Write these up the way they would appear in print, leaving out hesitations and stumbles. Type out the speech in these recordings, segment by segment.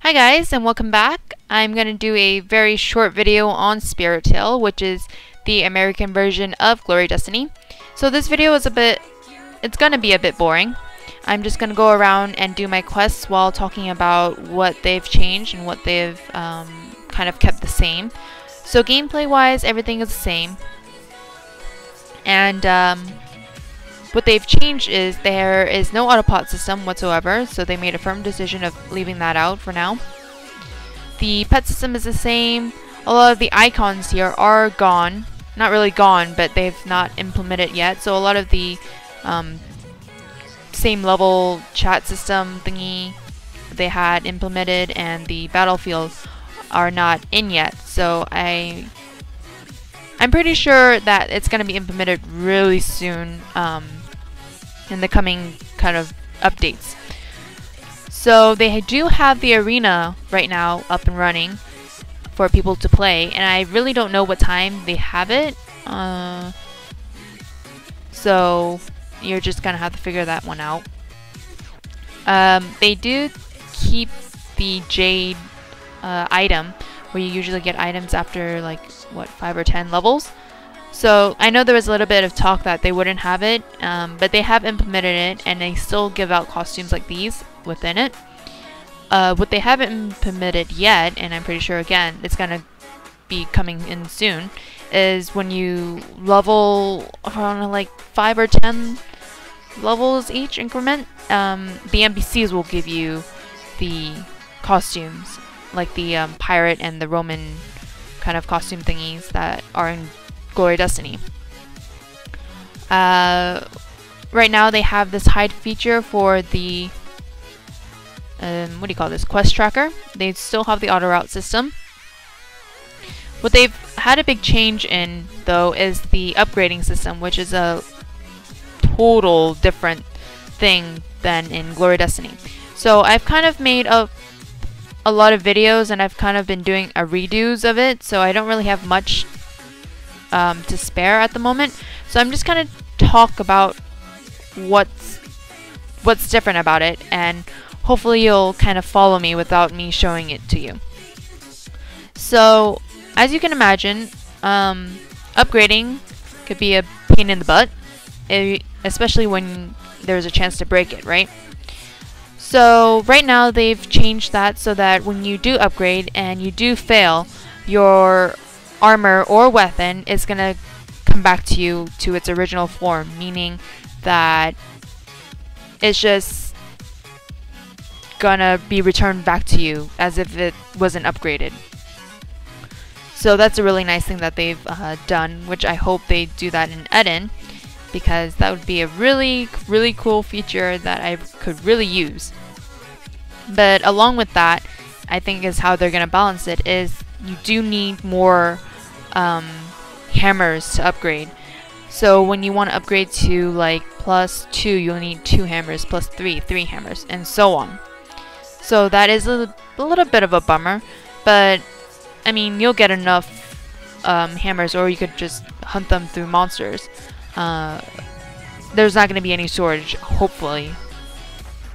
Hi guys, and welcome back. I'm going to do a very short video on Spirit Tail, which is the American version of Glory Destiny. So this video is it's going to be a bit boring. I'm just going to go around and do my quests while talking about what they've changed and what they've kind of kept the same. So gameplay wise, everything is the same. And what they've changed is there is no autopot system whatsoever, so they made a firm decision of leaving that out for now. The pet system is the same. A lot of the icons here are gone. Not really gone, but they've not implemented yet. So a lot of the same level chat system thingy they had implemented and the battlefield are not in yet. So I'm pretty sure that it's going to be implemented really soon in the coming kind of updates. So they do have the arena right now up and running for people to play, and I really don't know what time they have it. So you're just gonna have to figure that one out. They do keep the Jade item, where you usually get items after like what 5 or 10 levels. So I know there was a little bit of talk that they wouldn't have it, but they have implemented it, and they still give out costumes like these within it. What they haven't implemented yet, and I'm pretty sure again it's gonna be coming in soon, is when you level around like 5 or 10 levels each increment, the NPCs will give you the costumes, like the pirate and the Roman kind of costume thingies that are in Glory Destiny. Right now they have this hide feature for the what do you call this, quest tracker. They still have the auto route system. What they've had a big change in though is the upgrading system, which is a total different thing than in Glory Destiny. So I've kind of made a lot of videos, and I've kind of been doing a redos of it, so I don't really have much to spare at the moment. So I'm just gonna talk about what's different about it, and hopefully you'll kind of follow me without me showing it to you. So as you can imagine, upgrading could be a pain in the butt, especially when there's a chance to break it, right? So right now they've changed that so that when you do upgrade and you do fail, your armor or weapon is gonna come back to you to its original form, meaning that it's just gonna be returned back to you as if it wasn't upgraded. So that's a really nice thing that they've done, which I hope they do that in Eden, because that would be a really cool feature that I could really use. But along with that, I think is how they're gonna balance it, is you do need more hammers to upgrade. So when you want to upgrade to like +2, you'll need 2 hammers, +3, 3 hammers, and so on. So that is a little bit of a bummer, but I mean, you'll get enough hammers, or you could just hunt them through monsters. There's not going to be any shortage, hopefully,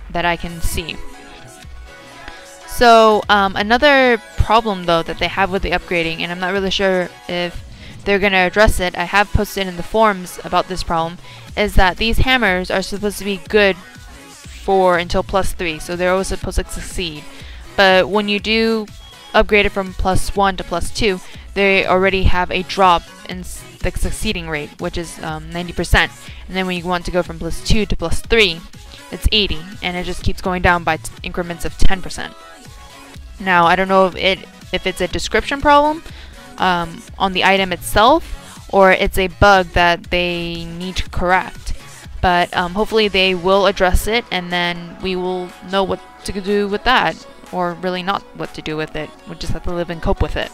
that I can see. So another problem though that they have with the upgrading, and I'm not really sure if they're going to address it, I have posted in the forums about this problem, is that these hammers are supposed to be good for until +3, so they're always supposed to succeed. But when you do upgrade it from +1 to +2, they already have a drop in the succeeding rate, which is 90%. And then when you want to go from +2 to +3, it's 80, and it just keeps going down by increments of 10%. Now, I don't know if it's a description problem on the item itself, or it's a bug that they need to correct. But hopefully they will address it, and then we will know what to do with that, or really not what to do with it. We'll just have to live and cope with it.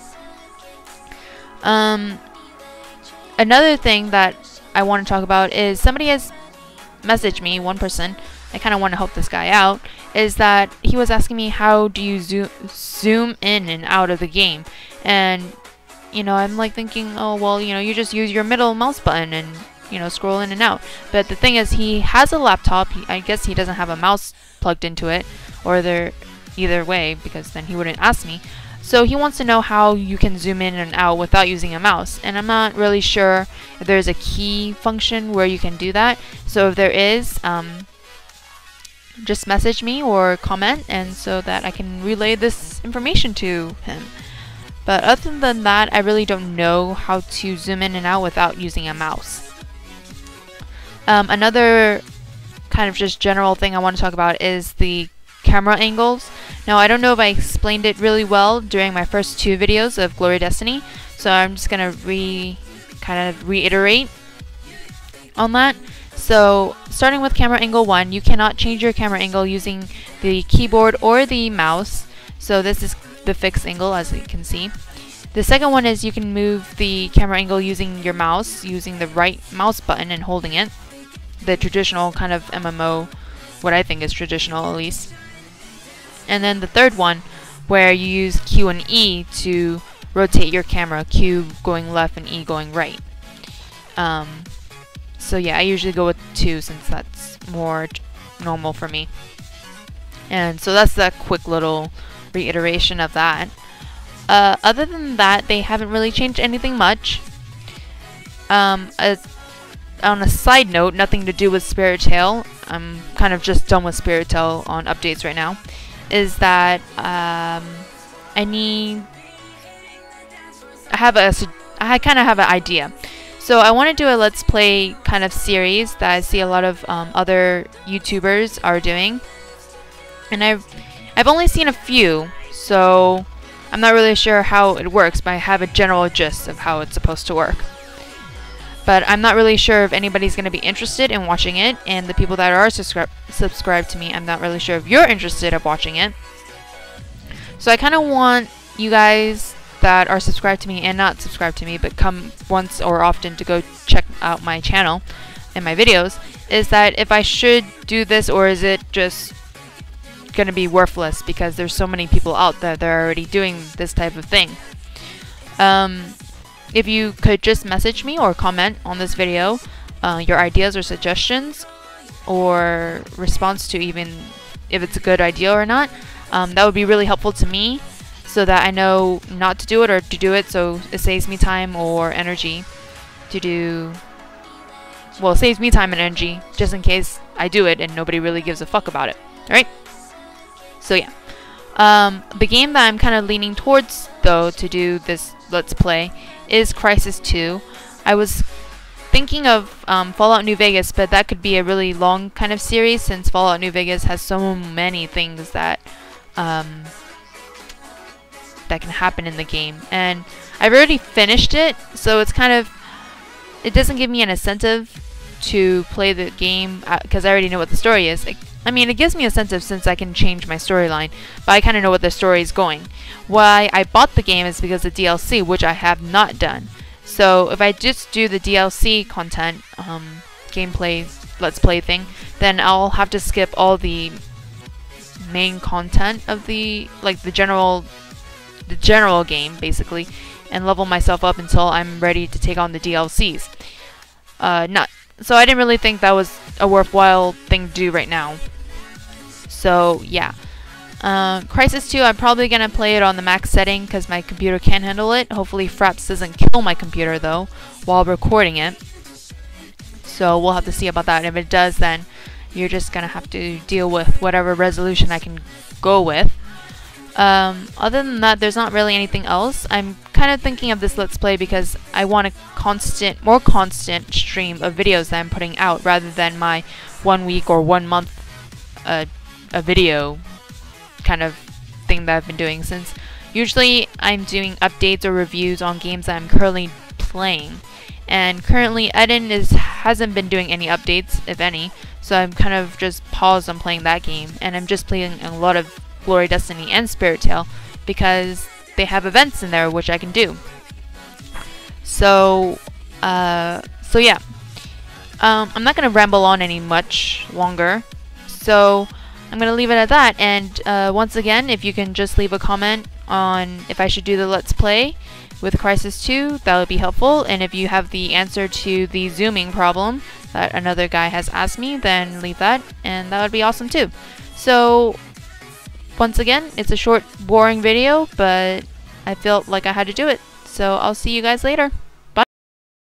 Another thing that I want to talk about is somebody has messaged me, one person, I kind of want to help this guy out, is that he was asking me how do you zoom in and out of the game. And you know, I'm like thinking, oh well, you know, you just use your middle mouse button and, you know, scroll in and out. But the thing is, he has a laptop. I guess he doesn't have a mouse plugged into it, or either way, because then he wouldn't ask me. So he wants to know how you can zoom in and out without using a mouse, and I'm not really sure if there's a key function where you can do that. So if there is, just message me or comment, and so that I can relay this information to him. But other than that, I really don't know how to zoom in and out without using a mouse. Another kind of just general thing I want to talk about is the camera angles. Now, I don't know if I explained it really well during my first 2 videos of Glory Destiny, so I'm just gonna kind of reiterate on that. So, starting with camera angle 1, you cannot change your camera angle using the keyboard or the mouse. So this is the fixed angle, as you can see. The second one is you can move the camera angle using your mouse, using the right mouse button and holding it. The traditional kind of MMO, what I think is traditional at least. And then the third one, where you use Q and E to rotate your camera, Q going left and E going right. So yeah, I usually go with 2 since that's more normal for me. And so that's that quick little reiteration of that. Other than that, they haven't really changed anything much. On a side note, nothing to do with Spirit Tail, I'm kind of just done with Spirit Tail on updates right now, is that I kind of have an idea. So I want to do a Let's Play kind of series that I see a lot of other YouTubers are doing, and I've only seen a few, so I'm not really sure how it works, but I have a general gist of how it's supposed to work. But I'm not really sure if anybody's going to be interested in watching it, and the people that are subscribed to me, I'm not really sure if you're interested in watching it. So I kind of want you guys that are subscribed to me and not subscribed to me, but come once or often to go check out my channel and my videos, is that if I should do this, or is it just going to be worthless because there's so many people out there that are already doing this type of thing. If you could just message me or comment on this video your ideas or suggestions, or response to even if it's a good idea or not, that would be really helpful to me, so that I know not to do it or to do it, so it saves me time or energy to do. Well, it saves me time and energy just in case I do it and nobody really gives a fuck about it. Alright? So yeah. The game that I'm kind of leaning towards, though, to do this Let's Play is Crysis 2. I was thinking of Fallout New Vegas, but that could be a really long kind of series since Fallout New Vegas has so many things that that can happen in the game. And I've already finished it, so it's kind of, it doesn't give me an incentive to play the game because I already know what the story is. I mean, it gives me a incentive since I can change my storyline, but I kind of know what the story is going. Why I bought the game is because of DLC, which I have not done. So if I just do the DLC content, gameplay, Let's Play thing, then I'll have to skip all the main content of the, like, the general game, basically, and level myself up until I'm ready to take on the DLCs. So I didn't really think that was a worthwhile thing to do right now. So yeah, Crysis 2, I'm probably gonna play it on the max setting because my computer can handle it. Hopefully Fraps doesn't kill my computer though while recording it. So we'll have to see about that. And if it does, then you're just gonna have to deal with whatever resolution I can go with. Other than that, there's not really anything else. I'm kind of thinking of this Let's Play because I want a more constant stream of videos that I'm putting out, rather than my 1 week or 1 month a video kind of thing that I've been doing, since usually I'm doing updates or reviews on games that I'm currently playing. And currently Eden hasn't been doing any updates, if any, so I'm kind of just paused on playing that game, and I'm just playing a lot of Glory Destiny and Spirit Tail because they have events in there which I can do. So yeah. I'm not gonna ramble on any much longer, so I'm gonna leave it at that. And once again, if you can just leave a comment on if I should do the Let's Play with Crysis 2, that would be helpful. And if you have the answer to the zooming problem that another guy has asked me, then leave that, and that would be awesome too. So once again, it's a short, boring video, but I felt like I had to do it. So I'll see you guys later.